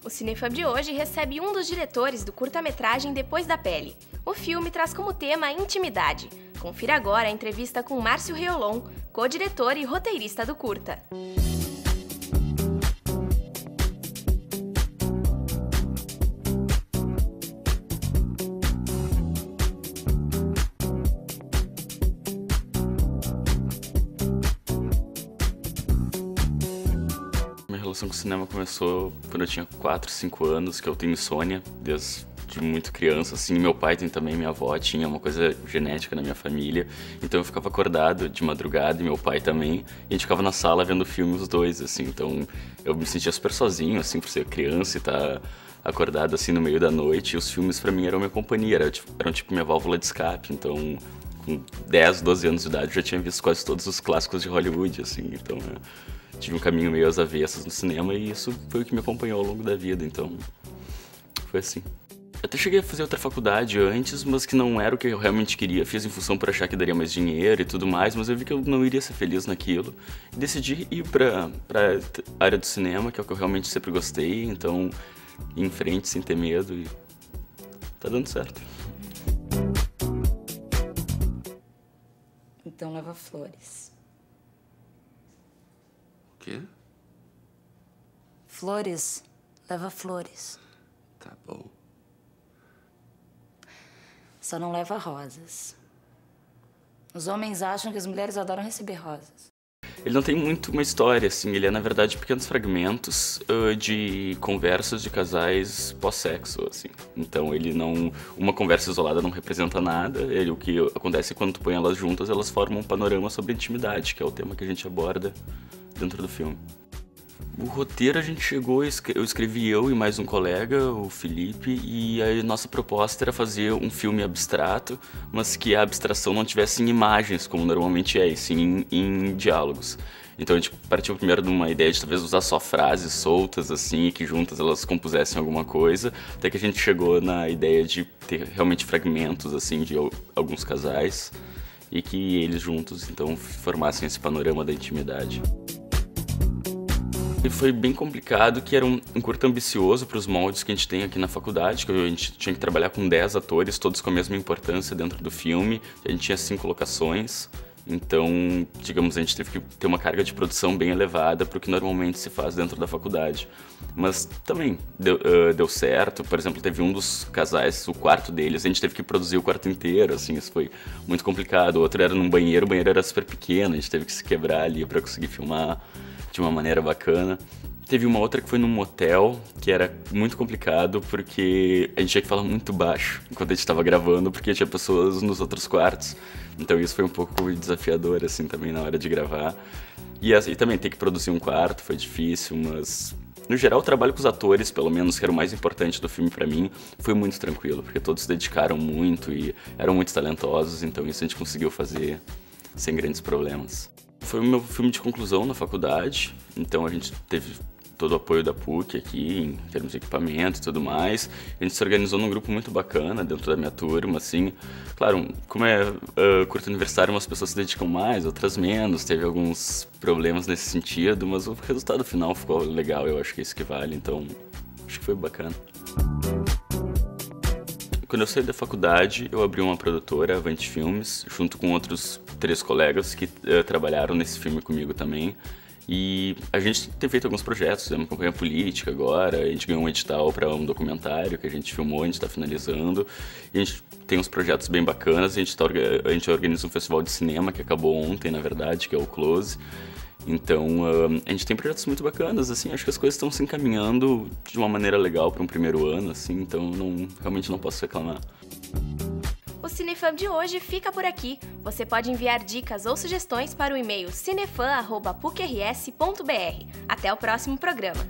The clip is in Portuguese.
O Cinefab de hoje recebe um dos diretores do curta-metragem Depois da Pele. O filme traz como tema a intimidade. Confira agora a entrevista com Márcio Reolon, co-diretor e roteirista do curta. Minha relação com o cinema começou quando eu tinha 4, 5 anos, que eu tenho insônia desde muito criança, assim. Meu pai tem também, minha avó tinha uma coisa genética na minha família, então eu ficava acordado de madrugada e meu pai também, e a gente ficava na sala vendo filme os dois, assim. Então eu me sentia super sozinho, assim, por ser criança e estar acordado assim no meio da noite, e os filmes pra mim eram minha companhia, eram tipo minha válvula de escape. Então com 10, 12 anos de idade eu já tinha visto quase todos os clássicos de Hollywood, assim. Então tive um caminho meio às avessas no cinema e isso foi o que me acompanhou ao longo da vida, então foi assim. Eu até cheguei a fazer outra faculdade antes, mas que não era o que eu realmente queria. Fiz em função por achar que daria mais dinheiro e tudo mais, mas eu vi que eu não iria ser feliz naquilo. E decidi ir pra área do cinema, que é o que eu realmente sempre gostei, então ir em frente sem ter medo e tá dando certo. Então leva flores. O quê? Flores. Leva flores. Tá bom. Só não leva rosas. Os homens acham que as mulheres adoram receber rosas. Ele não tem muito uma história, assim, ele é, na verdade, pequenos fragmentos de conversas de casais pós-sexo, assim. Então ele não... Uma conversa isolada não representa nada, o que acontece quando tu põe elas juntas, elas formam um panorama sobre intimidade, que é o tema que a gente aborda dentro do filme. O roteiro a gente chegou, eu escrevi eu e mais um colega, o Felipe, e a nossa proposta era fazer um filme abstrato, mas que a abstração não tivesse em imagens, como normalmente é, e sim em diálogos. Então a gente partiu primeiro de uma ideia de talvez usar só frases soltas, assim, e que juntas elas compusessem alguma coisa, até que a gente chegou na ideia de ter realmente fragmentos, assim, de alguns casais, e que eles juntos, então, formassem esse panorama da intimidade. E foi bem complicado, que era um curta ambicioso para os moldes que a gente tem aqui na faculdade, que a gente tinha que trabalhar com 10 atores, todos com a mesma importância dentro do filme, a gente tinha 5 locações, então, digamos, a gente teve que ter uma carga de produção bem elevada para o que normalmente se faz dentro da faculdade. Mas também deu certo. Por exemplo, teve um dos casais, o quarto deles, a gente teve que produzir o quarto inteiro, assim, isso foi muito complicado. O outro era num banheiro, o banheiro era super pequeno, a gente teve que se quebrar ali para conseguir filmar de uma maneira bacana. Teve uma outra que foi num motel, que era muito complicado, porque a gente tinha que falar muito baixo enquanto a gente estava gravando, porque tinha pessoas nos outros quartos. Então isso foi um pouco desafiador, assim, também na hora de gravar. E também ter que produzir um quarto foi difícil, mas no geral o trabalho com os atores, pelo menos, que era o mais importante do filme pra mim, foi muito tranquilo, porque todos se dedicaram muito e eram muito talentosos, então isso a gente conseguiu fazer sem grandes problemas. Foi o meu filme de conclusão na faculdade, então a gente teve todo o apoio da PUC aqui, em termos de equipamento e tudo mais. A gente se organizou num grupo muito bacana dentro da minha turma, assim. Claro, como é curta universitário, umas pessoas se dedicam mais, outras menos. Teve alguns problemas nesse sentido, mas o resultado final ficou legal, eu acho que é isso que vale, então acho que foi bacana. Quando eu saí da faculdade, eu abri uma produtora, Avante Filmes, junto com outros 3 colegas que trabalharam nesse filme comigo também. E a gente tem feito alguns projetos, fizemos uma campanha política agora, a gente ganhou um edital para um documentário que a gente filmou, a gente está finalizando. E a gente tem uns projetos bem bacanas, a gente organiza um festival de cinema que acabou ontem, na verdade, que é o Close. Então, a gente tem projetos muito bacanas, assim, acho que as coisas estão se encaminhando de uma maneira legal para um primeiro ano, assim, então realmente não posso reclamar. O Cinefam de hoje fica por aqui. Você pode enviar dicas ou sugestões para o e-mail cinefam@pucrs.br. Até o próximo programa.